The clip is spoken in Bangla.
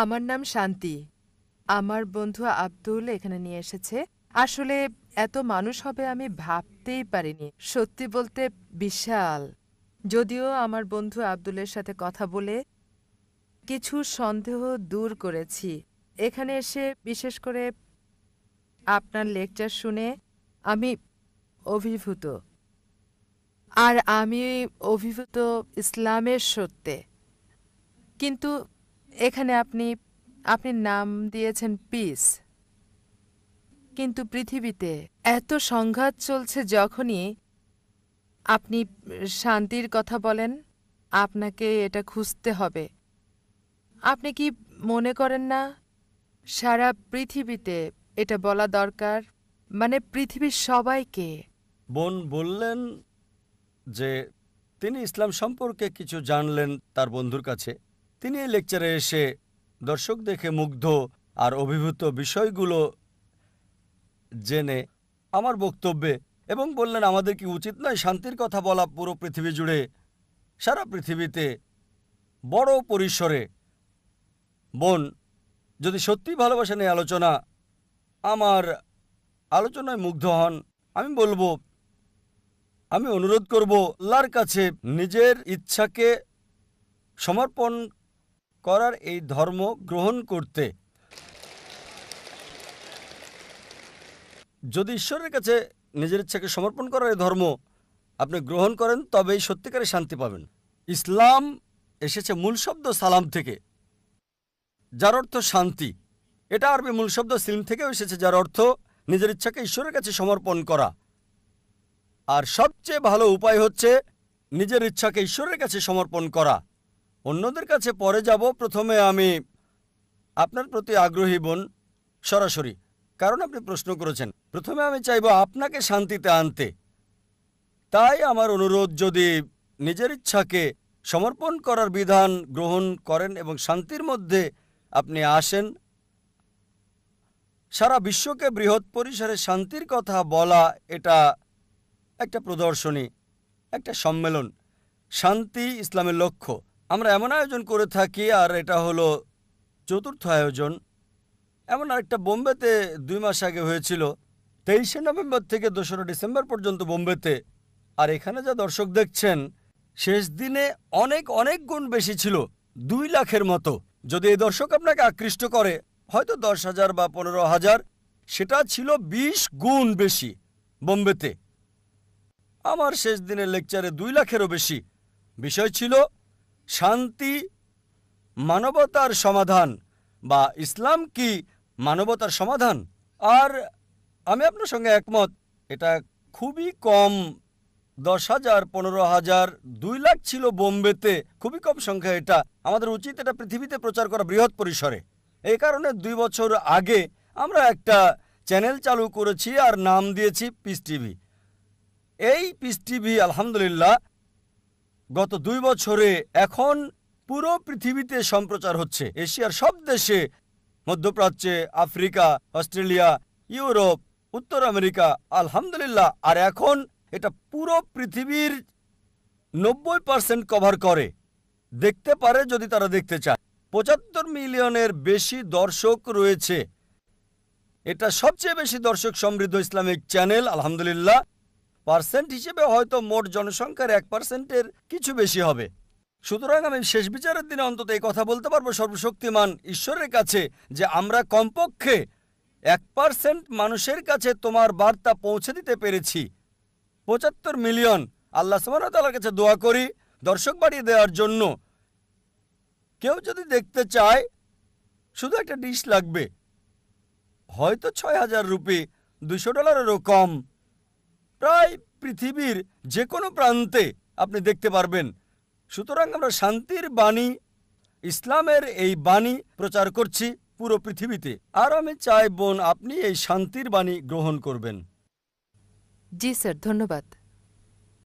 আমার নাম শান্তি। আমার বন্ধু আব্দুল এখানে নিয়ে এসেছে। আসলে এত মানুষ হবে আমি ভাবতেই পারিনি। সত্যি বলতে বিশাল। যদিও আমার বন্ধু আব্দুলের সাথে কথা বলে কিছু সন্দেহ দূর করেছি। এখানে এসে বিশেষ করে আপনার লেকচার শুনে আমি অভিভূত। আর আমি অভিভূত ইসলামের সত্যে। কিন্তু এখানে আপনি নাম দিয়েছেন পিস, কিন্তু পৃথিবীতে এত সংঘাত চলছে, যখনই আপনি শান্তির কথা বলেন আপনাকে এটা খুঁজতে হবে। আপনি কি মনে করেন না সারা পৃথিবীতে এটা বলা দরকার, মানে পৃথিবীর সবাইকে? বোন বললেন যে তিনি ইসলাম সম্পর্কে কিছু জানলেন তার বন্ধুর কাছে। তিনি এই লেকচারে এসে দর্শক দেখে মুগ্ধ আর অভিভূত বিষয়গুলো জেনে আমার বক্তব্যে এবং বললেন আমাদের কি উচিত নয় শান্তির কথা বলা পুরো পৃথিবী জুড়ে, সারা পৃথিবীতে বড় পরিসরে। বোন যদি সত্যি ভালোবাসা নিয়ে আলোচনা, আমার আলোচনায় মুগ্ধ হন, আমি বলবো, আমি অনুরোধ করব আল্লাহর কাছে নিজের ইচ্ছাকে সমর্পণ করার এই ধর্ম গ্রহণ করতে। যদি ঈশ্বরের কাছে নিজের ইচ্ছাকে সমর্পণ করার এই ধর্ম আপনি গ্রহণ করেন, তবেই সত্যিকারের শান্তি পাবেন। ইসলাম এসেছে মূল শব্দ সালাম থেকে, যার অর্থ শান্তি। এটা আরবি মূল শব্দ সিলম থেকেও এসেছে, যার অর্থ নিজের ইচ্ছাকে ঈশ্বরের কাছে সমর্পণ করা। আর সবচেয়ে ভালো উপায় হচ্ছে নিজের ইচ্ছাকে ঈশ্বরের কাছে সমর্পণ করা। অন্যদের কাছে পরে যাব, প্রথমে আমি আপনার প্রতি আগ্রহী বোন, সরাসরি, কারণ আপনি প্রশ্ন করেছেন। প্রথমে আমি চাইব আপনাকে শান্তিতে আনতে। তাই আমার অনুরোধ, যদি নিজের ইচ্ছাকে সমর্পণ করার বিধান গ্রহণ করেন এবং শান্তির মধ্যে আপনি আসেন। সারা বিশ্বকে বৃহৎ পরিসরে শান্তির কথা বলা, এটা একটা প্রদর্শনী, একটা সম্মেলন। শান্তি ইসলামের লক্ষ্য। আমরা এমন আয়োজন করে থাকি, আর এটা হলো চতুর্থ আয়োজন। এমন আরেকটা বোম্বেতে 2 মাস আগে হয়েছিল, 23শে নভেম্বর থেকে 2রা ডিসেম্বর পর্যন্ত বোম্বেতে। আর এখানে যা দর্শক দেখছেন, শেষ দিনে অনেক অনেক গুণ বেশি ছিল, 2 লাখের মতো। যদি এই দর্শক আপনাকে আকৃষ্ট করে, হয়তো 10,000 বা 15,000, সেটা ছিল 20 গুণ বেশি বোম্বেতে। আমার শেষ দিনের লেকচারে 2 লাখেরও বেশি। বিষয় ছিল শান্তি মানবতার সমাধান, বা ইসলাম কি মানবতার সমাধান। আর আমি আপনার সঙ্গে একমত, এটা খুবই কম। 10,000, 15,000, 2 লাখ ছিল বোম্বেতে, খুবই কম সংখ্যা। এটা আমাদের উচিত এটা পৃথিবীতে প্রচার করা বৃহৎ পরিসরে। এই কারণে 2 বছর আগে আমরা একটা চ্যানেল চালু করেছি আর নাম দিয়েছি পিস টিভি। এই পিস টিভি আলহামদুলিল্লাহ গত 2 বছরে এখন পুরো পৃথিবীতে সম্প্রচার হচ্ছে, এশিয়ার সব দেশে, মধ্যপ্রাচ্যে, আফ্রিকা, অস্ট্রেলিয়া, ইউরোপ, উত্তর আমেরিকা, আলহামদুলিল্লাহ। আর এখন এটা পুরো পৃথিবীর 90% কভার করে, দেখতে পারে যদি তারা দেখতে চায়। 75 মিলিয়নের বেশি দর্শক রয়েছে। এটা সবচেয়ে বেশি দর্শক সমৃদ্ধ ইসলামিক চ্যানেল আলহামদুলিল্লাহ। পার্সেন্ট হিসেবে হয়তো মোট জনসংখ্যার 1%-এর কিছু বেশি হবে। সুতরাং আমি শেষ বিচারের দিনে অন্তত এই কথা বলতে পারবো সর্বশক্তিমান ঈশ্বরের কাছে, যে আমরা কমপক্ষে 1% মানুষের কাছে তোমার বার্তা পৌঁছে দিতে পেরেছি। 75 মিলিয়ন। আল্লাহ সুবহানাহু ওয়া তাআলার কাছে দোয়া করি দর্শক বাড়িয়ে দেওয়ার জন্য। কেউ যদি দেখতে চায়, শুধু একটা ডিশ লাগবে, হয়তো 6,000 রুপি, $200-এরও কম। প্রায় পৃথিবীর যে কোনো প্রান্তে আপনি দেখতে পারবেন। সুতরাং আমরা শান্তির বাণী, ইসলামের এই বাণী প্রচার করছি পুরো পৃথিবীতে। আর আমি চাই বোন আপনি এই শান্তির বাণী গ্রহণ করবেন। জি স্যার, ধন্যবাদ।